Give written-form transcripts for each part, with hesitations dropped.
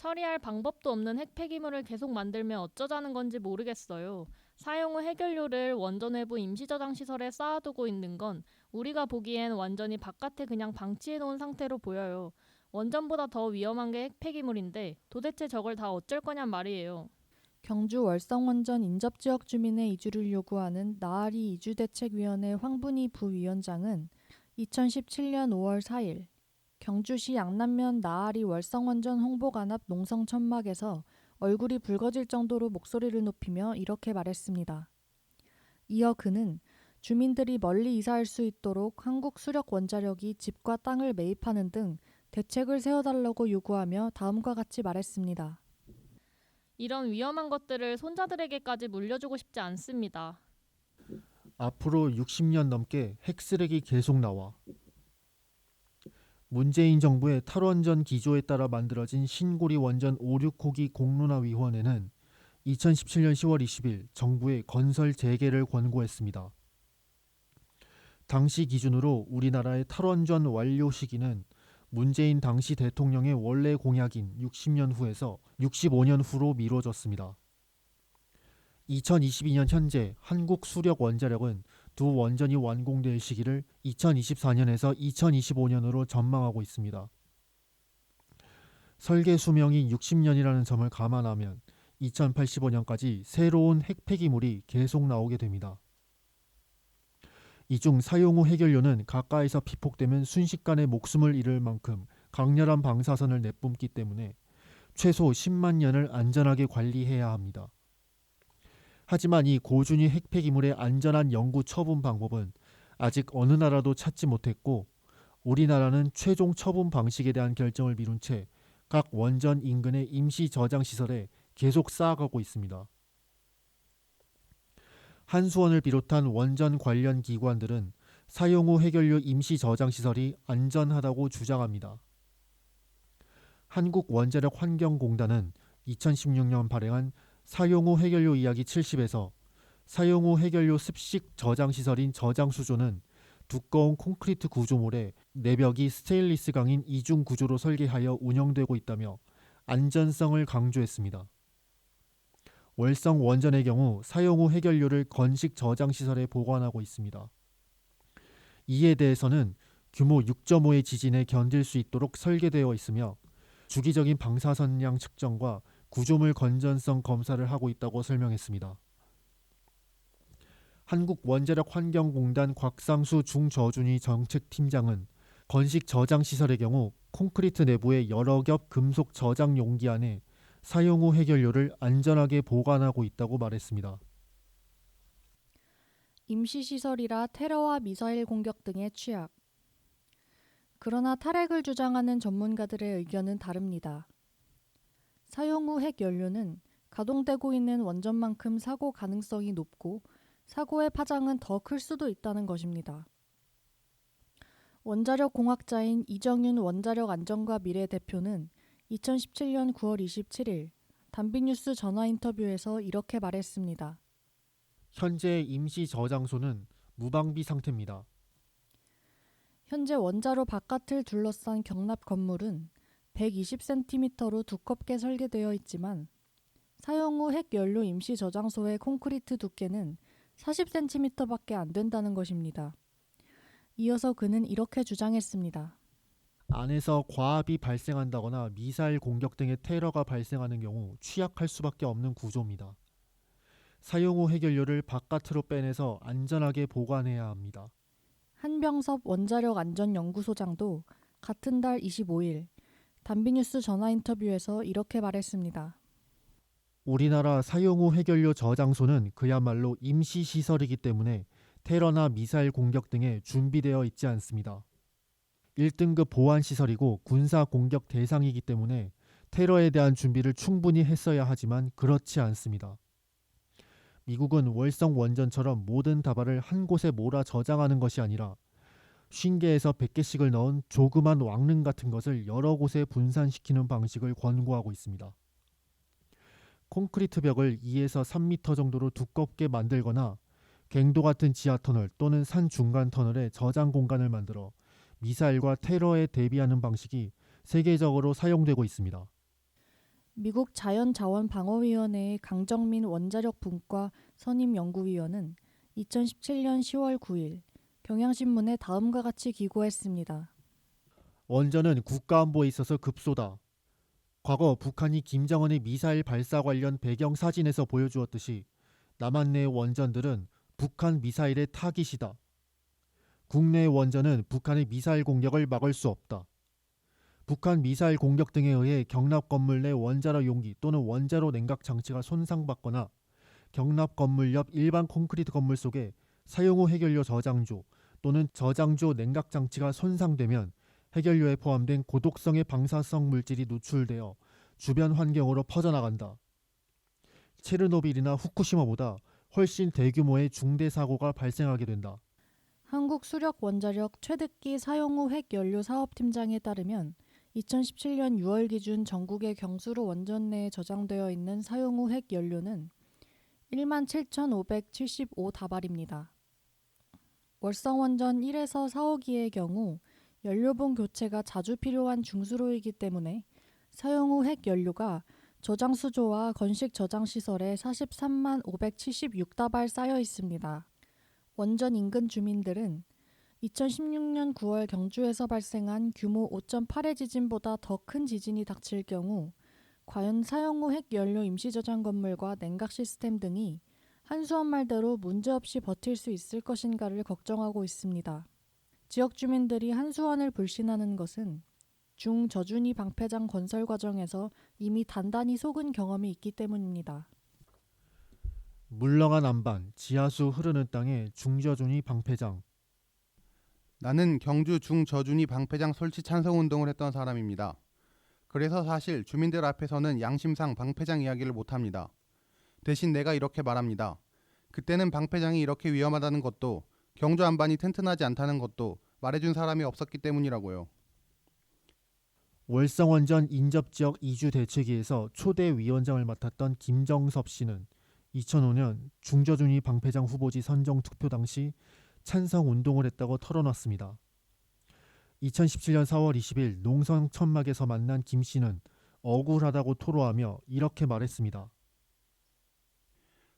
처리할 방법도 없는 핵폐기물을 계속 만들면 어쩌자는 건지 모르겠어요. 사용 후 해결료를 원전 외부 임시저장시설에 쌓아두고 있는 건 우리가 보기엔 완전히 바깥에 그냥 방치해놓은 상태로 보여요. 원전보다 더 위험한 게 핵폐기물인데 도대체 저걸 다 어쩔 거냔 말이에요. 경주 월성원전 인접지역 주민의 이주를 요구하는 나아리 이주대책위원회 황분희 부위원장은 2017년 5월 4일 경주시 양남면 나아리 월성원전 홍보관앞 농성 천막에서 얼굴이 붉어질 정도로 목소리를 높이며 이렇게 말했습니다. 이어 그는 주민들이 멀리 이사할 수 있도록 한국수력원자력이 집과 땅을 매입하는 등 대책을 세워달라고 요구하며 다음과 같이 말했습니다. 이런 위험한 것들을 손자들에게까지 물려주고 싶지 않습니다. 앞으로 60년 넘게 핵쓰레기 계속 나와. 문재인 정부의 탈원전 기조에 따라 만들어진 신고리 원전 5, 6호기 공론화위원회는 2017년 10월 20일 정부의 건설 재개를 권고했습니다. 당시 기준으로 우리나라의 탈원전 완료 시기는 문재인 당시 대통령의 원래 공약인 60년 후에서 65년 후로 미뤄졌습니다. 2022년 현재 한국수력원자력은 두 원전이 완공될 시기를 2024년에서 2025년으로 전망하고 있습니다. 설계 수명이 60년이라는 점을 감안하면 2085년까지 새로운 핵폐기물이 계속 나오게 됩니다. 이 중 사용 후 해결료는 가까이서 피폭되면 순식간에 목숨을 잃을 만큼 강렬한 방사선을 내뿜기 때문에 최소 10만 년을 안전하게 관리해야 합니다. 하지만 이 고준위 핵폐기물의 안전한 연구 처분 방법은 아직 어느 나라도 찾지 못했고 우리나라는 최종 처분 방식에 대한 결정을 미룬 채 각 원전 인근의 임시 저장 시설에 계속 쌓아가고 있습니다. 한수원을 비롯한 원전 관련 기관들은 사용 후 해결료 임시 저장 시설이 안전하다고 주장합니다. 한국원자력환경공단은 2016년 발행한 사용 후 해결료 이야기 70에서 사용 후 해결료 습식 저장 시설인 저장수조는 두꺼운 콘크리트 구조물에 내벽이 스테인리스 강인 이중 구조로 설계하여 운영되고 있다며 안전성을 강조했습니다. 월성 원전의 경우 사용 후 해결료를 건식 저장 시설에 보관하고 있습니다. 이에 대해서는 규모 6.5의 지진에 견딜 수 있도록 설계되어 있으며 주기적인 방사선량 측정과 구조물 건전성 검사를 하고 있다고 설명했습니다. 한국원자력환경공단 곽상수 중저준위 정책팀장은 건식 저장시설의 경우 콘크리트 내부의 여러 겹 금속 저장 용기 안에 사용 후 해결료를 안전하게 보관하고 있다고 말했습니다. 임시시설이라 테러와 미사일 공격 등의 취약. 그러나 탈핵을 주장하는 전문가들의 의견은 다릅니다. 사용 후 핵연료는 가동되고 있는 원전만큼 사고 가능성이 높고 사고의 파장은 더 클 수도 있다는 것입니다. 원자력 공학자인 이정윤 원자력 안전과 미래 대표는 2017년 9월 27일 단비뉴스 전화 인터뷰에서 이렇게 말했습니다. 현재 임시 저장소는 무방비 상태입니다. 현재 원자로 바깥을 둘러싼 경납 건물은 120cm로 두껍게 설계되어 있지만 사용 후 핵연료 임시 저장소의 콘크리트 두께는 40cm밖에 안 된다는 것입니다. 이어서 그는 이렇게 주장했습니다. 안에서 과압이 발생한다거나 미사일 공격 등의 테러가 발생하는 경우 취약할 수밖에 없는 구조입니다. 사용 후 해결료를 바깥으로 빼내서 안전하게 보관해야 합니다. 한병섭 원자력 안전연구소장도 같은 달 25일 단비뉴스 전화 인터뷰에서 이렇게 말했습니다. 우리나라 사용 후 해결료 저장소는 그야말로 임시시설이기 때문에 테러나 미사일 공격 등에 준비되어 있지 않습니다. 1등급 보안시설이고 군사 공격 대상이기 때문에 테러에 대한 준비를 충분히 했어야 하지만 그렇지 않습니다. 미국은 월성 원전처럼 모든 다발을 한 곳에 몰아 저장하는 것이 아니라 50개에서 100개씩을 넣은 조그만 왕릉 같은 것을 여러 곳에 분산시키는 방식을 권고하고 있습니다. 콘크리트 벽을 2에서 3m 정도로 두껍게 만들거나 갱도 같은 지하터널 또는 산 중간 터널에 저장 공간을 만들어 미사일과 테러에 대비하는 방식이 세계적으로 사용되고 있습니다. 미국 자연자원방어위원회의 강정민 원자력 분과 선임 연구위원은 2017년 10월 9일 경향신문에 다음과 같이 기고했습니다. 원전은 국가안보에 있어서 급소다. 과거 북한이 김정은의 미사일 발사 관련 배경 사진에서 보여주었듯이 남한 내 원전들은 북한 미사일의 타깃이다. 국내 원전은 북한의 미사일 공격을 막을 수 없다. 북한 미사일 공격 등에 의해 경납 건물 내 원자로 용기 또는 원자로 냉각 장치가 손상받거나 경납 건물 옆 일반 콘크리트 건물 속에 사용 후 해결료 저장조 또는 저장조 냉각 장치가 손상되면 해결료에 포함된 고독성의 방사성 물질이 누출되어 주변 환경으로 퍼져나간다. 체르노빌이나 후쿠시마보다 훨씬 대규모의 중대 사고가 발생하게 된다. 한국수력원자력 최득기 사용 후 핵연료 사업팀장에 따르면 2017년 6월 기준 전국의 경수로 원전 내에 저장되어 있는 사용 후 핵연료는 17,575다발입니다. 월성원전 1에서 4호기의 경우 연료봉 교체가 자주 필요한 중수로이기 때문에 사용 후 핵연료가 저장수조와 건식 저장시설에 43만 576다발 쌓여 있습니다. 원전 인근 주민들은 2016년 9월 경주에서 발생한 규모 5.8의 지진보다 더 큰 지진이 닥칠 경우 과연 사용 후 핵연료 임시저장 건물과 냉각 시스템 등이 한수원 말대로 문제없이 버틸 수 있을 것인가를 걱정하고 있습니다. 지역 주민들이 한수원을 불신하는 것은 중저준위 방패장 건설 과정에서 이미 단단히 속은 경험이 있기 때문입니다. 물렁한 안반, 지하수 흐르는 땅에 중저준위 방패장. 나는 경주 중저준위 방패장 설치 찬성운동을 했던 사람입니다. 그래서 사실 주민들 앞에서는 양심상 방패장 이야기를 못합니다. 대신 내가 이렇게 말합니다. 그때는 방패장이 이렇게 위험하다는 것도 경주 안반이 튼튼하지 않다는 것도 말해준 사람이 없었기 때문이라고요. 월성원전 인접지역 이주 대책위에서 초대 위원장을 맡았던 김정섭 씨는 2005년 중저준위 방패장 후보지 선정 투표 당시 찬성 운동을 했다고 털어놨습니다. 2017년 4월 20일 농성 천막에서 만난 김 씨는 억울하다고 토로하며 이렇게 말했습니다.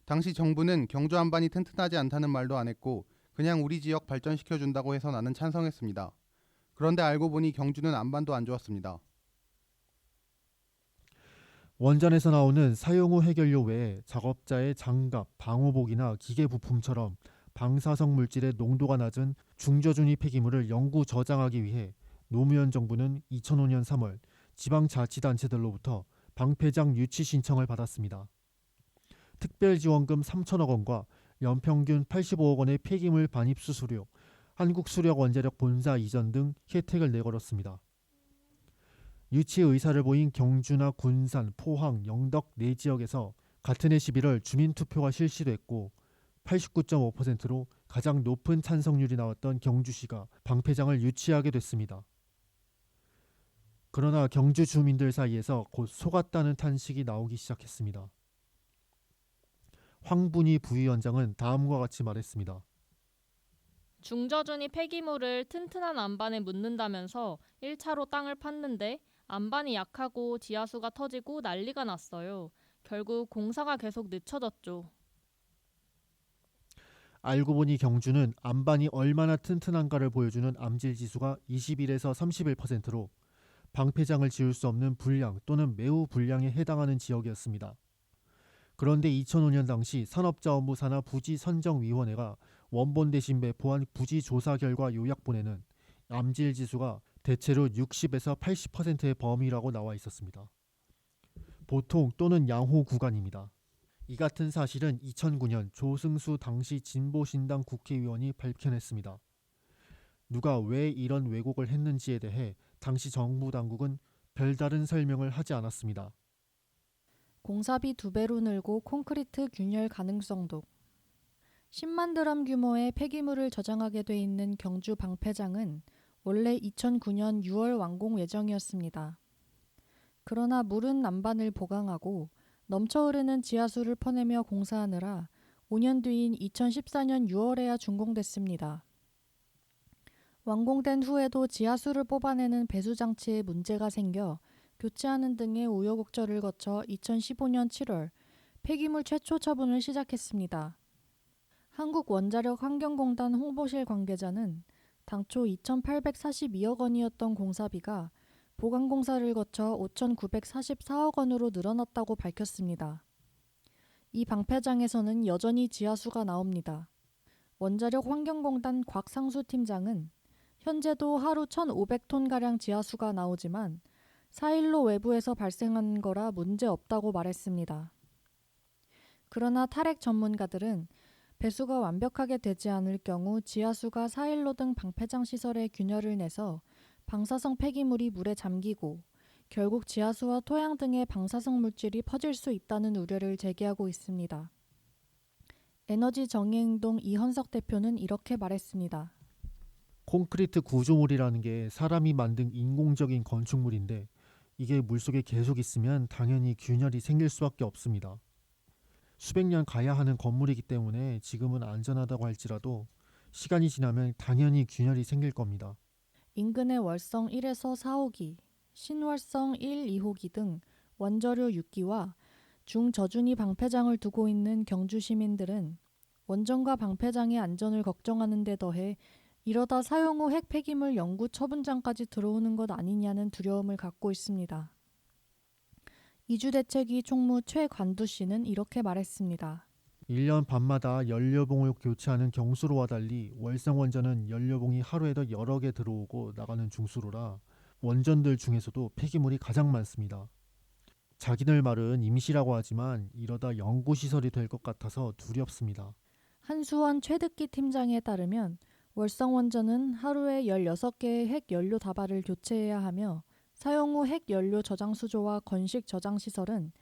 당시 정부는 경주 안반이 튼튼하지 않다는 말도 안 했고 그냥 우리 지역 발전시켜준다고 해서 나는 찬성했습니다. 그런데 알고 보니 경주는 안반도 안 좋았습니다. 원전에서 나오는 사용 후 해결료 외에 작업자의 장갑, 방호복이나 기계 부품처럼 방사성 물질의 농도가 낮은 중저준위 폐기물을 영구 저장하기 위해 노무현 정부는 2005년 3월 지방자치단체들로부터 방패장 유치 신청을 받았습니다. 특별지원금 3천억 원과 연평균 85억 원의 폐기물 반입 수수료, 한국수력원자력 본사 이전 등 혜택을 내걸었습니다. 유치 의사를 보인 경주나 군산, 포항, 영덕 4지역에서 같은 해 11월 주민투표가 실시됐고 89.5%로 가장 높은 찬성률이 나왔던 경주시가 방패장을 유치하게 됐습니다. 그러나 경주 주민들 사이에서 곧 속았다는 탄식이 나오기 시작했습니다. 황분희 부위원장은 다음과 같이 말했습니다. 중저준위 폐기물을 튼튼한 안반에 묻는다면서 1차로 땅을 팠는데 안반이 약하고 지하수가 터지고 난리가 났어요. 결국 공사가 계속 늦춰졌죠. 알고 보니 경주는 안반이 얼마나 튼튼한가를 보여주는 암질지수가 21에서 31%로 방패장을 지을 수 없는 불량 또는 매우 불량에 해당하는 지역이었습니다. 그런데 2005년 당시 산업자원부 산하 부지선정위원회가 원본 대신 배포한 부지조사 결과 요약본에는 암질지수가 대체로 60에서 80%의 범위라고 나와 있었습니다. 보통 또는 양호 구간입니다. 이 같은 사실은 2009년 조승수 당시 진보신당 국회의원이 밝혀냈습니다. 누가 왜 이런 왜곡을 했는지에 대해 당시 정부 당국은 별다른 설명을 하지 않았습니다. 공사비 2배로 늘고 콘크리트 균열 가능성도. 10만 드럼 규모의 폐기물을 저장하게 돼 있는 경주 방패장은 원래 2009년 6월 완공 예정이었습니다. 그러나 물은 안반을 보강하고 넘쳐 흐르는 지하수를 퍼내며 공사하느라 5년 뒤인 2014년 6월에야 준공됐습니다. 완공된 후에도 지하수를 뽑아내는 배수장치에 문제가 생겨 교체하는 등의 우여곡절을 거쳐 2015년 7월 폐기물 최초 처분을 시작했습니다. 한국원자력환경공단 홍보실 관계자는 당초 2,842억 원이었던 공사비가 보강공사를 거쳐 5,944억 원으로 늘어났다고 밝혔습니다. 이 방패장에서는 여전히 지하수가 나옵니다. 원자력환경공단 곽상수 팀장은 현재도 하루 1,500톤가량 지하수가 나오지만 4일로 외부에서 발생한 거라 문제 없다고 말했습니다. 그러나 탈핵 전문가들은 배수가 완벽하게 되지 않을 경우 지하수가 4일로 등 방패장 시설에 균열을 내서 방사성 폐기물이 물에 잠기고 결국 지하수와 토양 등의 방사성 물질이 퍼질 수 있다는 우려를 제기하고 있습니다. 에너지 정의행동 이헌석 대표는 이렇게 말했습니다. 콘크리트 구조물이라는 게 사람이 만든 인공적인 건축물인데 이게 물속에 계속 있으면 당연히 균열이 생길 수밖에 없습니다. 수백 년 가야 하는 건물이기 때문에 지금은 안전하다고 할지라도 시간이 지나면 당연히 균열이 생길 겁니다. 인근의 월성 1에서 4호기, 신월성 1, 2호기 등 원자료 6기와 중저준위 방패장을 두고 있는 경주 시민들은 원전과 방패장의 안전을 걱정하는 데 더해 이러다 사용 후 핵 폐기물 영구 처분장까지 들어오는 것 아니냐는 두려움을 갖고 있습니다. 이주대책위 총무 최관두 씨는 이렇게 말했습니다. 1년 반마다 연료봉을 교체하는 경수로와 달리 월성원전은 연료봉이 하루에도 여러 개 들어오고 나가는 중수로라 원전들 중에서도 폐기물이 가장 많습니다. 자기들 말은 임시라고 하지만 이러다 연구시설이 될 것 같아서 두렵습니다. 한수원 최득기 팀장에 따르면 월성원전은 하루에 16개의 핵 연료 다발을 교체해야 하며 사용 후 핵 연료 저장 수조와 건식 저장 시설은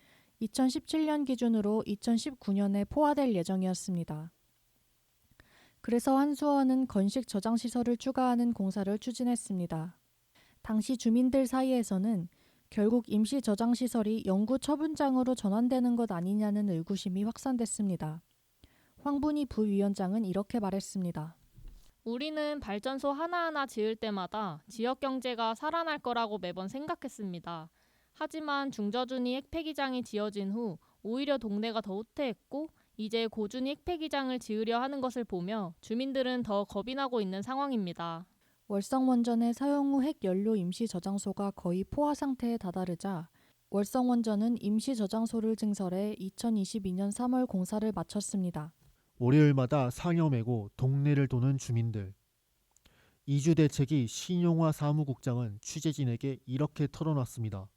2017년 기준으로 2019년에 포화될 예정이었습니다. 그래서 한수원은 건식 저장 시설을 추가하는 공사를 추진했습니다. 당시 주민들 사이에서는 결국 임시 저장 시설이 영구 처분장으로 전환되는 것 아니냐는 의구심이 확산됐습니다. 황분희 부위원장은 이렇게 말했습니다. 우리는 발전소 하나하나 지을 때마다 지역 경제가 살아날 거라고 매번 생각했습니다. 하지만 중저준위 핵폐기장이 지어진 후 오히려 동네가 더 후퇴했고 이제 고준위 핵폐기장을 지으려 하는 것을 보며 주민들은 더 겁이 나고 있는 상황입니다. 월성원전의 사용 후 핵연료 임시 저장소가 거의 포화 상태에 다다르자 월성원전은 임시 저장소를 증설해 2022년 3월 공사를 마쳤습니다. 월요일마다 상여 메고 동네를 도는 주민들. 이주대책위 신용화 사무국장은 취재진에게 이렇게 털어놨습니다.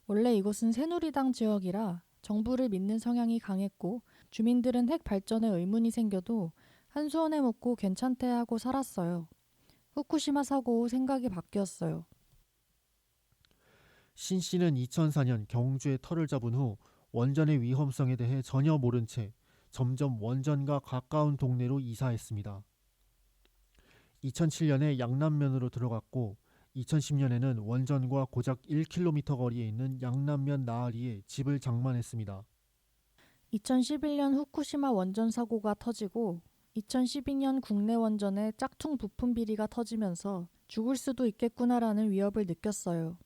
원래 이곳은 새누리당 지역이라 정부를 믿는 성향이 강했고 주민들은 핵 발전에 의문이 생겨도 한수원에 묻고 괜찮대 하고 살았어요. 후쿠시마 사고 후 생각이 바뀌었어요. 신 씨는 2004년 경주에 터를 잡은 후 원전의 위험성에 대해 전혀 모른 채 점점 원전과 가까운 동네로 이사했습니다. 2007년에 양남면으로 들어갔고 2010년에는 원전과 고작 1km 거리에 있는 양남면 나아리에 집을 장만했습니다. 2011년 후쿠시마 원전 사고가 터지고 2012년 국내 원전의 짝퉁 부품 비리가 터지면서 죽을 수도 있겠구나라는 위협을 느꼈어요.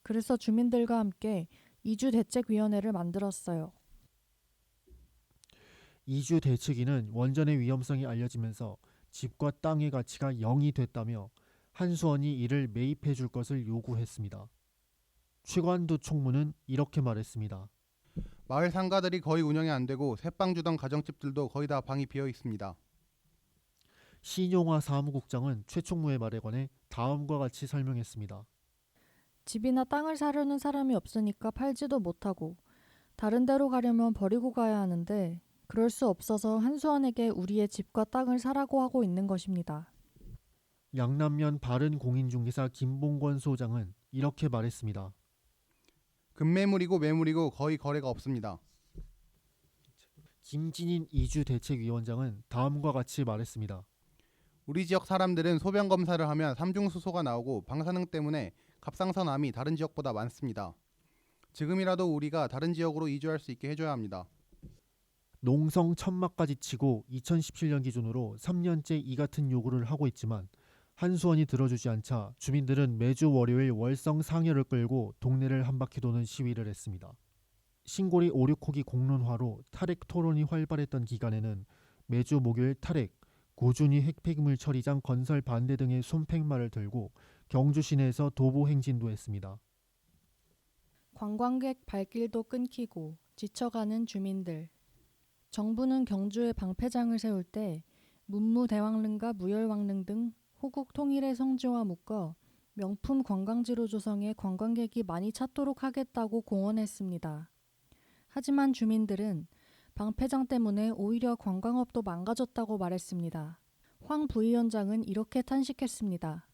그래서 주민들과 함께 이주대책위원회를 만들었어요. 이주대책위는 원전의 위험성이 알려지면서 집과 땅의 가치가 0이 됐다며 한수원이 이를 매입해 줄 것을 요구했습니다. 최관두 총무는 이렇게 말했습니다. 마을 상가들이 거의 운영이 안 되고 새빵 주던 가정집들도 거의 다 방이 비어 있습니다. 신용화 사무국장은 최 총무의 말에 관해 다음과 같이 설명했습니다. 집이나 땅을 사려는 사람이 없으니까 팔지도 못하고 다른 데로 가려면 버리고 가야 하는데 그럴 수 없어서 한수원에게 우리의 집과 땅을 사라고 하고 있는 것입니다. 양남면 바른공인중개사 김봉권 소장은 이렇게 말했습니다. 급매물이고 매물이고 거의 거래가 없습니다. 김진인 이주대책위원장은 다음과 같이 말했습니다. 우리 지역 사람들은 소변 검사를 하면 삼중수소가 나오고 방사능 때문에 갑상선암이 다른 지역보다 많습니다. 지금이라도 우리가 다른 지역으로 이주할 수 있게 해줘야 합니다. 농성 천막까지 치고 2017년 기준으로 3년째 이 같은 요구를 하고 있지만 한수원이 들어주지 않자 주민들은 매주 월요일 월성 상여를 끌고 동네를 한 바퀴 도는 시위를 했습니다. 신고리 오륙호기 공론화로 탈핵 토론이 활발했던 기간에는 매주 목요일 탈핵, 고준위 핵폐기물 처리장 건설 반대 등의 손팻말을 들고 경주 시내에서 도보 행진도 했습니다. 관광객 발길도 끊기고 지쳐가는 주민들. 정부는 경주에 방패장을 세울 때 문무대왕릉과 무열왕릉 등 호국 통일의 성지와 묶어 명품 관광지로 조성해 관광객이 많이 찾도록 하겠다고 공언했습니다. 하지만 주민들은 방패장 때문에 오히려 관광업도 망가졌다고 말했습니다. 황 부위원장은 이렇게 탄식했습니다.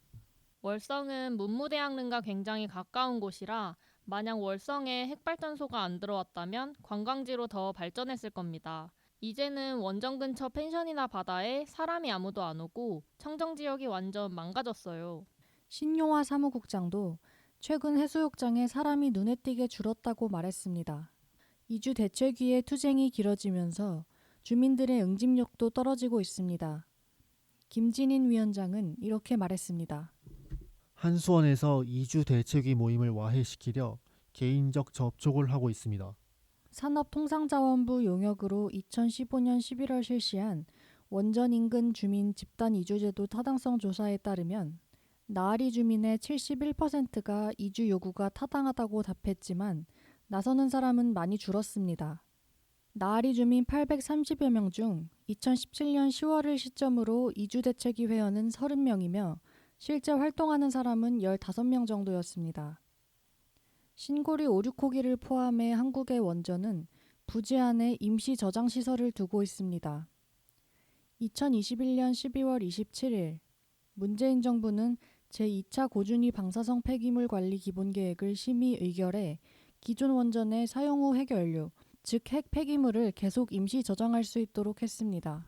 월성은 문무대왕릉과 굉장히 가까운 곳이라 만약 월성에 핵발전소가 안 들어왔다면 관광지로 더 발전했을 겁니다. 이제는 원전 근처 펜션이나 바다에 사람이 아무도 안 오고 청정지역이 완전 망가졌어요. 신용화 사무국장도 최근 해수욕장에 사람이 눈에 띄게 줄었다고 말했습니다. 이주 대책위의 투쟁이 길어지면서 주민들의 응집력도 떨어지고 있습니다. 김진인 위원장은 이렇게 말했습니다. 한수원에서 이주 대책위 모임을 와해시키려 개인적 접촉을 하고 있습니다. 산업통상자원부 용역으로 2015년 11월 실시한 원전 인근 주민 집단 이주제도 타당성 조사에 따르면 나아리 주민의 71%가 이주 요구가 타당하다고 답했지만 나서는 사람은 많이 줄었습니다. 나아리 주민 830여 명 중 2017년 10월을 시점으로 이주대책위 회원은 30명이며 실제 활동하는 사람은 15명 정도였습니다. 신고리 오륙호기를 포함해 한국의 원전은 부지 안에 임시 저장시설을 두고 있습니다. 2021년 12월 27일 문재인 정부는 제2차 고준위 방사성 폐기물 관리 기본계획을 심의 의결해 기존 원전의 사용 후 핵연료, 즉 핵 폐기물을 계속 임시 저장할 수 있도록 했습니다.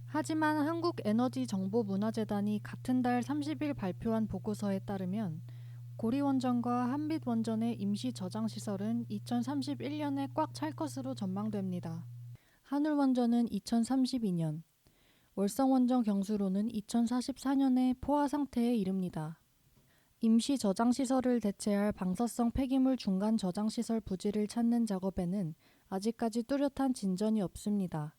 하지만 한국에너지정보문화재단이 같은 달 30일 발표한 보고서에 따르면 고리원전과 한빛원전의 임시 저장시설은 2031년에 꽉 찰 것으로 전망됩니다. 한울원전은 2032년, 월성원전 경수로는 2044년에 포화 상태에 이릅니다. 임시 저장시설을 대체할 방사성 폐기물 중간 저장시설 부지를 찾는 작업에는 아직까지 뚜렷한 진전이 없습니다.